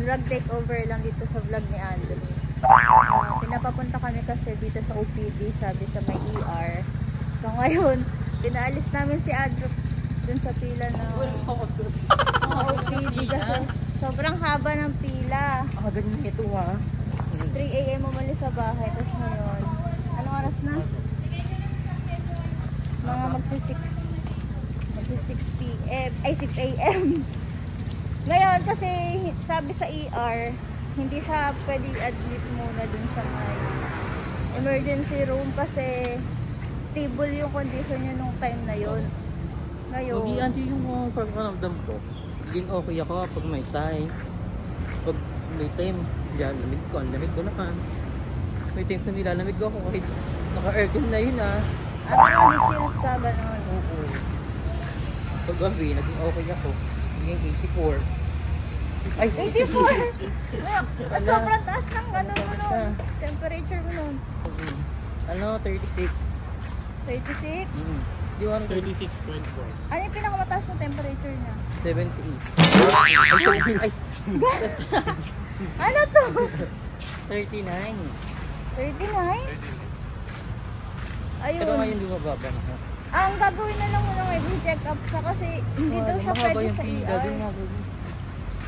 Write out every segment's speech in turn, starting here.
vlog takeover lang dito sa vlog ni Andrew. Pinapapunta kami kasi dito sa OPD, sabi sa may ER. So ngayon, pinaalis namin si Andrew dun sa pila ng OPD kasi sobrang haba ng pila. Ganyan ito ha. 3 AM umalis sa bahay. Tapos ngayon, anong oras na? Mga magsi 6 PM. Ay, 6 AM. Ngayon, kasi sabi sa ER, hindi siya pwede admit muna dun sa may emergency room kasi stable yung condition niya nung time na yun. Ngayon, Hindi yung pagkakamdam ko. Naging okay ako pag may time. Pag may time, nilalamig ko. Ang lamig ko naman. May time na nilalamig ko ako kahit naka-aircon na yun ah. ano chills ka gano'n? Oo. Pag gabi, naging okay ako. Naging 84. Ay, 84! Sobrang taas ng gano'n mo nun. Temperature mo nun. 36. 36? You want 36.4. Ano yung pinakamataas na temperature niya? 78. Ay, Ano to? 39. 39? Ayun. Pero ngayon lumababa na. Ang gagawin na lang muna ngayon, i-check up siya kasi hindi daw siya pwede sa ER.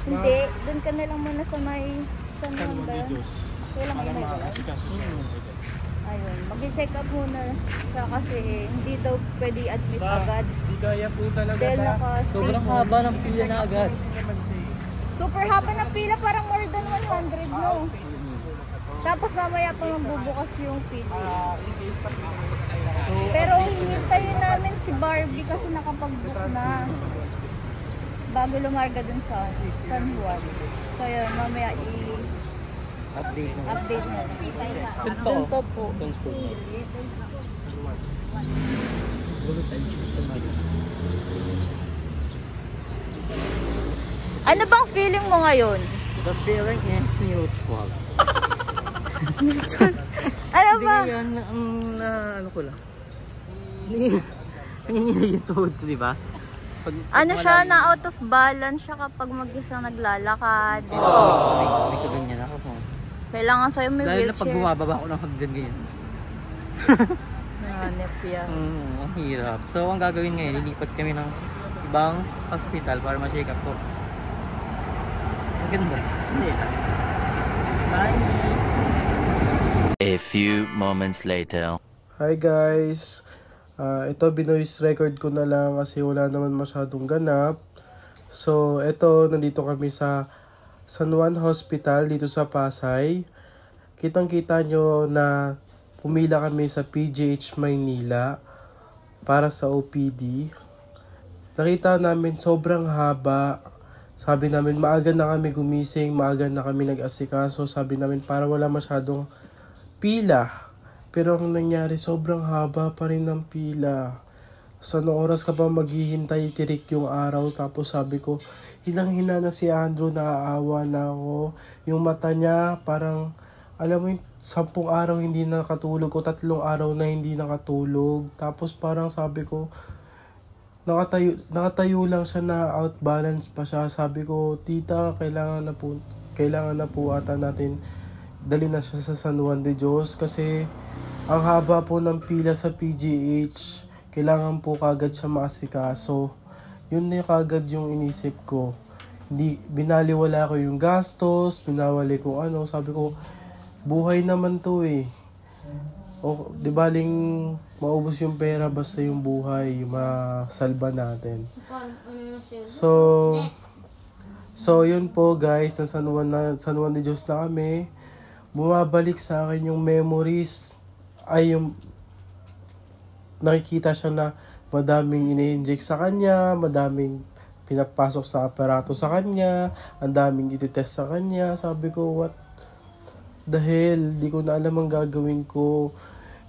Hindi, dun ka na lang muna sa may San Juan ba yun? Kailan mo may gawa? Ayun, mag-check up muna siya kasi hindi daw pwede admit agad. Hindi kaya po talaga. Dahil naka-stay. Sobrang haba ng pila na agad. Super haba ng pila, parang more than 100 no? Tapos mamaya pa magbubukas yung pila. Pero hihintayin namin si Barbie kasi nakapag-book na bago lumarga dun sa San Juan. So yun, mamaya Update mo. update na. Ganito. Dun pa po. Ganito. Ano bang feeling mo ngayon? The feeling is mutual. Ano ba? Hindi yan, ano ko lang. Nanginginig yung tuhod ko, di ba? Ano siya, na out of balance siya kapag mag-isang naglalakad. May kaganyan ako po. Kailangan sa'yo may Dahil na wheelchair. pag bumababa ako ng hagdan ganyan. Hanep yan. Ang hirap. So, ang gagawin ngayon, lilipat kami ng ibang hospital para ma-check up ko. Ang ganda. Hindi. Bye! A few moments later. Hi guys! Ito binoise record ko na lang kasi wala naman masyadong ganap. So, ito, nandito kami sa San Juan Hospital dito sa Pasay. Kitang-kita nyo na pumila kami sa PGH Maynila para sa OPD. Nakita namin sobrang haba. Sabi namin maaga na kami gumising, maaga na kami nag-asikaso. Sabi namin para wala masyadong pila. Pero ang nangyari, sobrang haba pa rin ng pila. Sa anong oras ka ba maghihintay, tirik yung araw. Tapos sabi ko, hinang-hina na si Andrew, naaawa na ako. Yung mata niya, parang, alam mo yung 10 araw hindi nakatulog o 3 araw na hindi nakatulog. Tapos parang sabi ko, nakatayo lang siya na out balance pa siya. Sabi ko, tita, kailangan na po ata natin dali na siya sa San Juan de Dios kasi ang haba po ng pila sa PGH. Kailangan po kagad siya maasikaso. Yun na kagad yung inisip ko. Hindi, binaliwala ko yung gastos, binawali ko ano. Sabi ko, buhay naman to eh. O, di baling maubos yung pera basta yung buhay, masalba natin. So yun po guys, sa San Juan de Dios na kami. Bumabalik sa akin yung memories. Ay yung nakikita siya na madaming ini-inject sa kanya, madaming pinapasok sa aparato sa kanya, ang daming ititest sa kanya. Sabi ko, what the hell? Di ko na alam ang gagawin ko.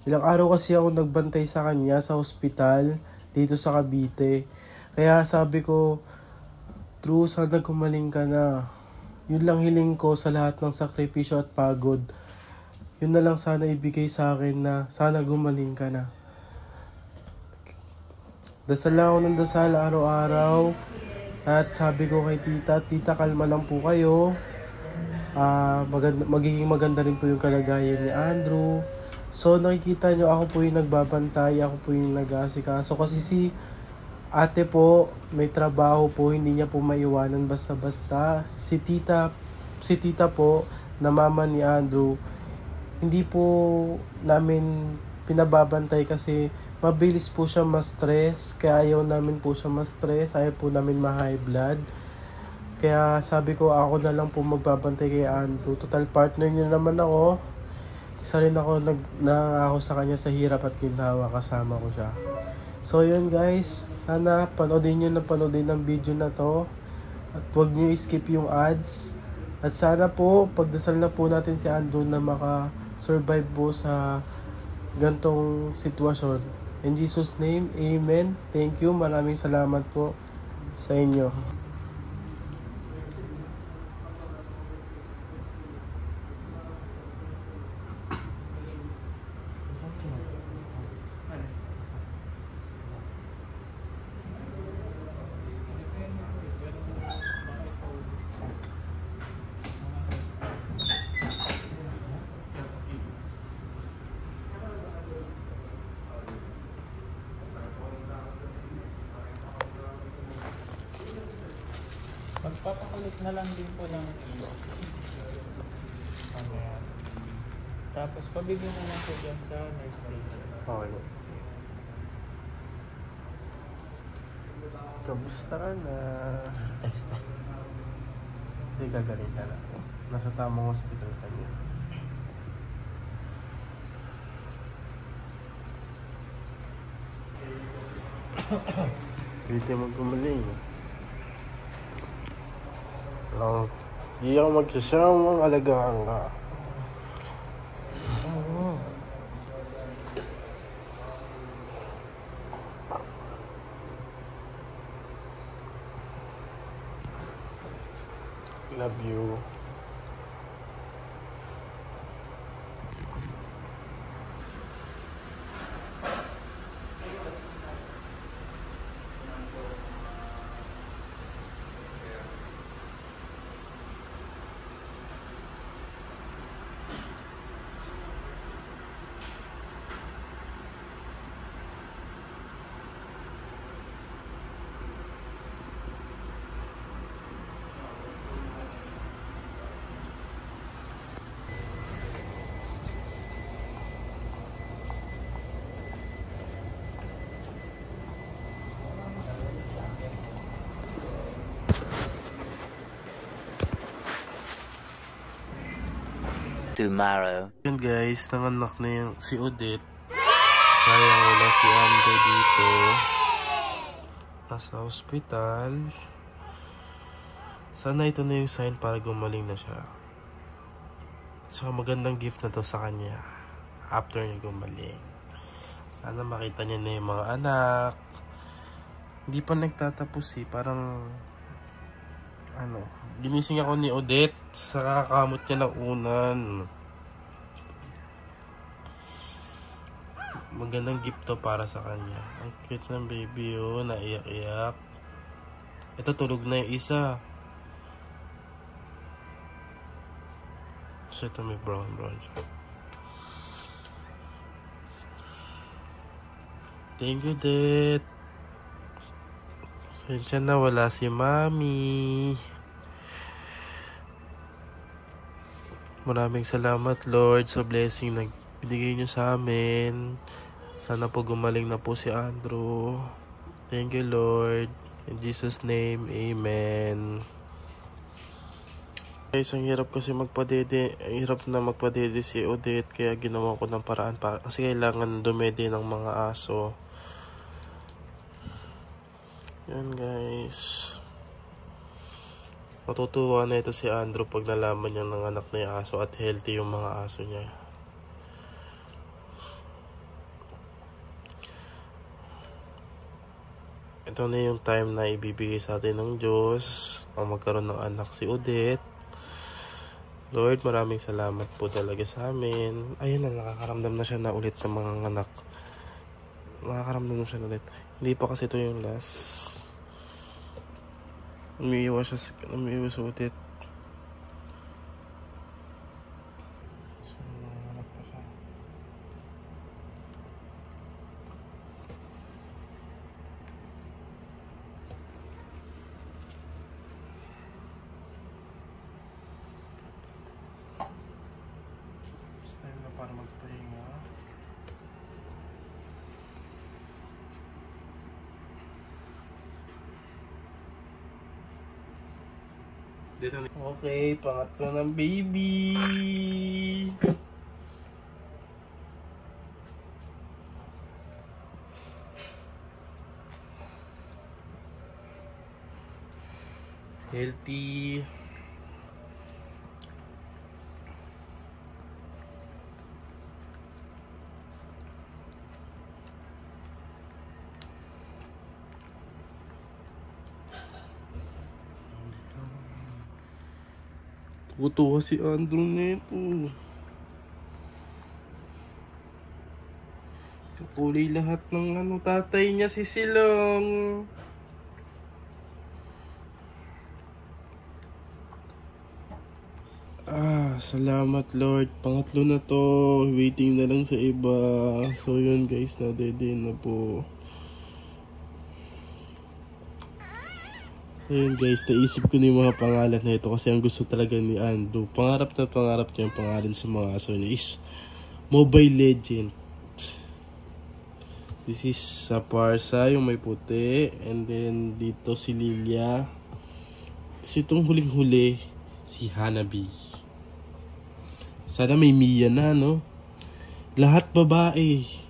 Ilang araw kasi ako nagbantay sa kanya sa ospital dito sa Cavite. Kaya sabi ko, Drew, sana gumaling ka na. Yun lang hiling ko sa lahat ng sakripisyo at pagod. Yun na lang sana ibigay sa akin na sana gumaling ka na. Dasal lang ako ng dasal araw-araw. At sabi ko kay tita, tita kalma lang po kayo. magiging maganda rin po yung kalagayan ni Andrew. So nakikita nyo, ako po yung nagbabantay, ako po yung nag-aasikaso kasi si ate po may trabaho po, hindi niya po maiwanan basta-basta. Si tita po na mama ni Andrew, hindi po namin pinababantay kasi mabilis po siya ma-stress, kaya ayaw namin po siya ma-stress, ayaw po namin ma-high blood. Kaya sabi ko, ako na lang po magbabantay kay Andrew. Total partner niya naman ako. Isa rin ako ako sa kanya sa hirap at ginhawa, kasama ko siya. So yun guys, sana panoodin nyo ng video na to. At huwag nyo skip yung ads. At sana po, pagdasal na po natin si Andrew na maka-survive po sa gantong sitwasyon. In Jesus' name, Amen. Thank you. Maraming salamat po sa inyo. Magpapakulit na lang din po ng ilong. Ayan. Tapos pabigyan mo lang po dyan sa nurse station. Okay. Kamusta ka na? Hindi gagaling ka na. Nasa tamang hospital ka niya. Pwede mo gumaling. Hindi ako magsasawang alagaan ka. Love you. Tomorrow. Yun guys, nanganak na yung si Odette. Kaya wala si Andrew dito. Nasa hospital. Sana ito na yung sign para gumaling na siya. So magandang gift na to sa kanya after niya gumaling. Sana makita niya na yung mga anak. Hindi pa nagtatapos parang ginising ako ni Odette sa kakakamot niya ng unan. Magandang gift to para sa kanya. Ang cute ng baby naiyak-iyak. Ito tulog na yung isa. So ito may brown siya. Thank you, Dad. Sensya na wala si Mami. Maraming salamat, Lord, sa blessing na binigay niyo sa amin. Sana po gumaling na po si Andrew. Thank you, Lord. In Jesus' name, Amen. Guys, ang hirap kasi magpadede. Ang hirap na magpadede si Odette. Kaya ginawa ko ng paraan kasi kailangan dumede ng mga aso. Yan guys. Matutuwa na ito si Andrew pag nalaman niya ng anak na yung aso at healthy yung mga aso niya. Ito na yung time na ibibigay sa atin ng Diyos ang magkaroon ng anak si Odette. Lord, maraming salamat po talaga sa amin. Ayun na, nakakaramdam na siya na ulit ng mga anak. Nakakaramdam na siya na ulit. Hindi pa kasi ito yung last. Umiiwas sa Odette. Okay, pangatlo ng baby. Healthy. Tuwa si Andrew nito. Kulay lahat ng tatay niya si Silong. Salamat Lord. Pangatlo na to. Waiting na lang sa iba. So yun guys, na-dede na po. Ayun guys, naisip ko na yung mga pangalan na ito kasi ang gusto talaga ni Andrew. Pangarap niya yung pangalan sa mga aso niya is Mobile Legend. This is Saparsa, yung may puti. And then dito si Lilia. Tapos itong huling-huli, si Hanabi. Sana may Mia na, no? Lahat babae.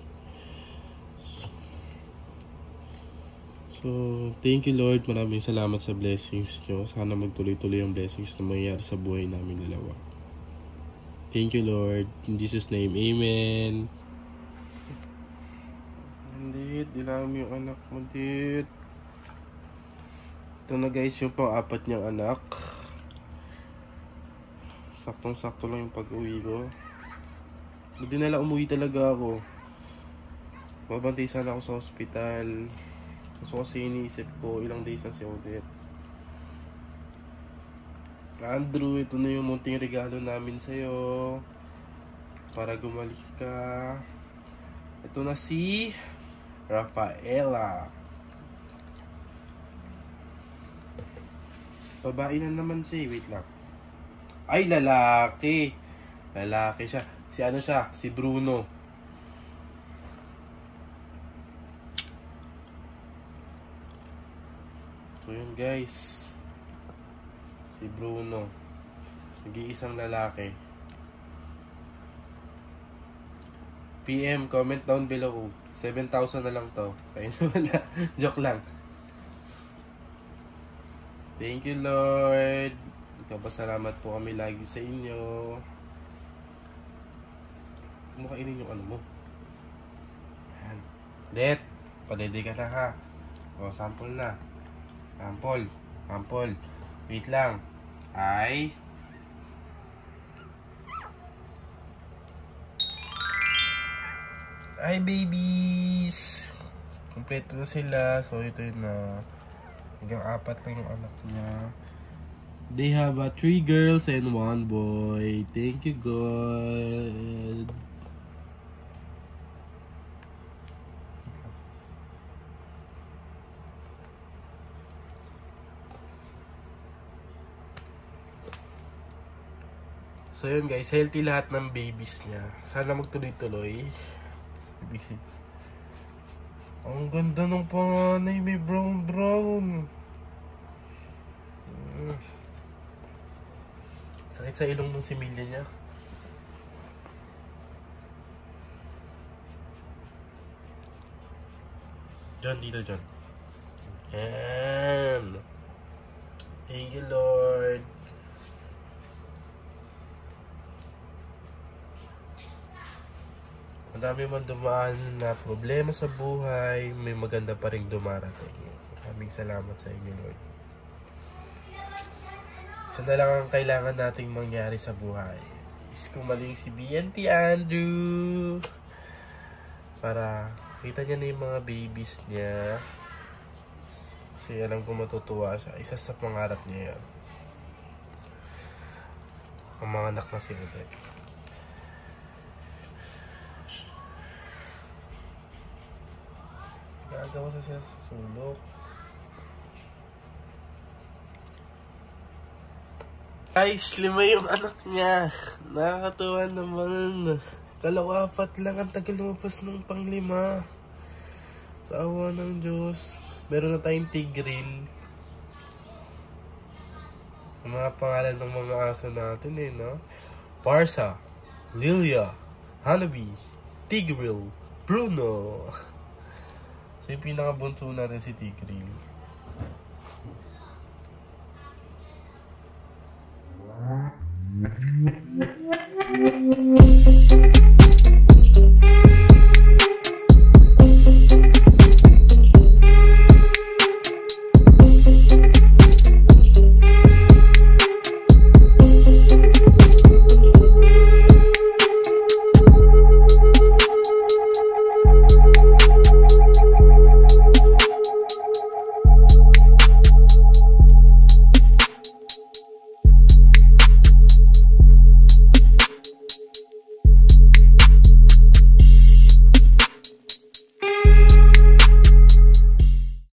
So, thank you Lord. Maraming salamat sa blessings nyo. Sana magtuloy-tuloy ang blessings na mangyayari sa buhay namin dalawa. Thank you Lord. In Jesus' name, Amen. Hindi, dinami yung anak mo, dit. Ito na guys, yung pang-apat niyang anak. Saktong-sakto lang yung pag-uwi ko. Hindi nila umuwi talaga ako. Babantay sana ako sa hospital. Kasi iniisip ko, ilang days na si Odette. Andrew, ito na yung munting regalo namin sa'yo. Para gumalik ka. Ito na si Rafaela. Babae na naman siya, wait lang. Ay, lalaki. Lalaki siya. Si ano siya? Si Bruno. So yun guys, si Bruno, nag-iisang lalaki. PM, comment down below. 7,000 na lang to. Kaya naman na, joke lang. Thank you Lord. Nagpapasalamat po kami lagi sa inyo. Makainin yung ano mo. Yan. Det, padede ka na ha. O, sample na. Sample. Wait lang. Hi babies. Kompleto na sila. So ito yun na. Hanggang 4 lang yung anak niya. They have 3 girls and 1 boy. Thank you God. So yun guys, healthy lahat ng babies niya. Sana magtuloy-tuloy. Ang ganda ng panganay, may brown. Sakit sa ilong nung similya niya. John, dito John. And thank you Lord. Madami man dumaan na problema sa buhay, may maganda pa rin dumarating. Maraming salamat sa inyo, Lord. Isa na lang ang kailangan nating mangyari sa buhay. Is kumaling si BNT Andrew. Para kita niya na yung mga babies niya. Kasi alam ko matutuwa siya. Isa sa pangarap niya yan. Ang mga anak na si Odette. Nagawa na siya sa sulok. Guys, 5 yung anak niya. Nakakatuwa naman. Kala ko 4 lang, ang tagal lumabas ng pang-5. Sa awa ng Diyos. Meron na tayong tigril. Ang mga pangalan ng mga aso natin eh, no? Parsa, Lilia, Hanabi, Tigril, Bruno. So yung pinakabunso natin si Tigril.